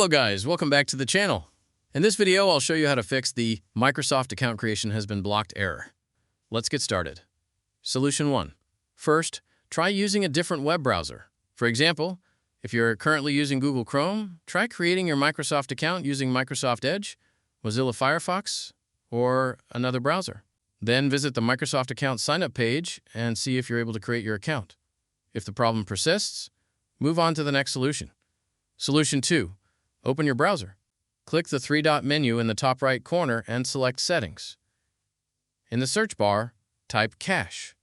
Hello guys, welcome back to the channel. In this video, I'll show you how to fix the Microsoft account creation has been blocked error. Let's get started. Solution 1. First, try using a different web browser. For example, if you're currently using Google Chrome, try creating your Microsoft account using Microsoft Edge, Mozilla Firefox, or another browser. Then visit the Microsoft account sign-up page and see if you're able to create your account. If the problem persists, move on to the next solution. Solution 2. Open your browser. Click the three-dot menu in the top right corner and select Settings. In the search bar, type Cache.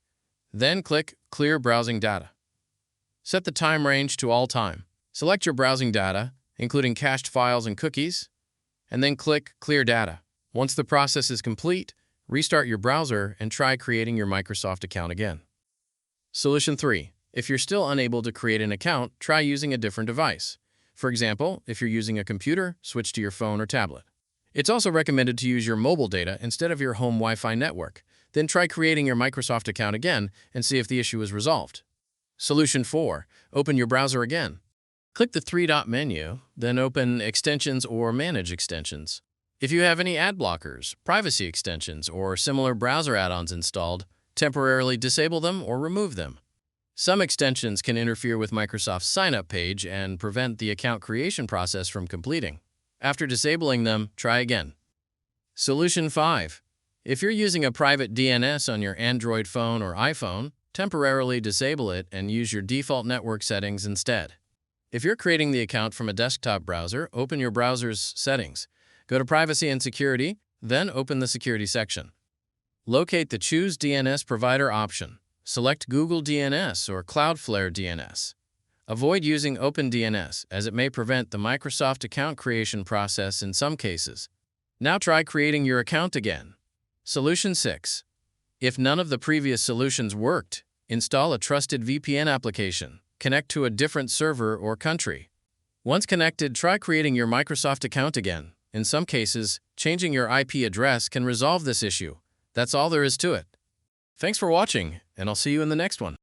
Then click Clear Browsing Data. Set the time range to all time. Select your browsing data, including cached files and cookies, and then click Clear Data. Once the process is complete, restart your browser and try creating your Microsoft account again. Solution 3. If you're still unable to create an account, try using a different device. For example, if you're using a computer, switch to your phone or tablet. It's also recommended to use your mobile data instead of your home Wi-Fi network. Then try creating your Microsoft account again and see if the issue is resolved. Solution 4. Open your browser again. Click the three-dot menu, then open Extensions or Manage Extensions. If you have any ad blockers, privacy extensions, or similar browser add-ons installed, temporarily disable them or remove them. Some extensions can interfere with Microsoft's sign-up page and prevent the account creation process from completing. After disabling them, try again. Solution 5. If you're using a private DNS on your Android phone or iPhone, temporarily disable it and use your default network settings instead. If you're creating the account from a desktop browser, open your browser's settings. Go to Privacy and Security, then open the Security section. Locate the Choose DNS Provider option. Select Google DNS or Cloudflare DNS. Avoid using OpenDNS, as it may prevent the Microsoft account creation process in some cases. Now try creating your account again. Solution 6. If none of the previous solutions worked, install a trusted VPN application. Connect to a different server or country. Once connected, try creating your Microsoft account again. In some cases, changing your IP address can resolve this issue. That's all there is to it. Thanks for watching, and I'll see you in the next one.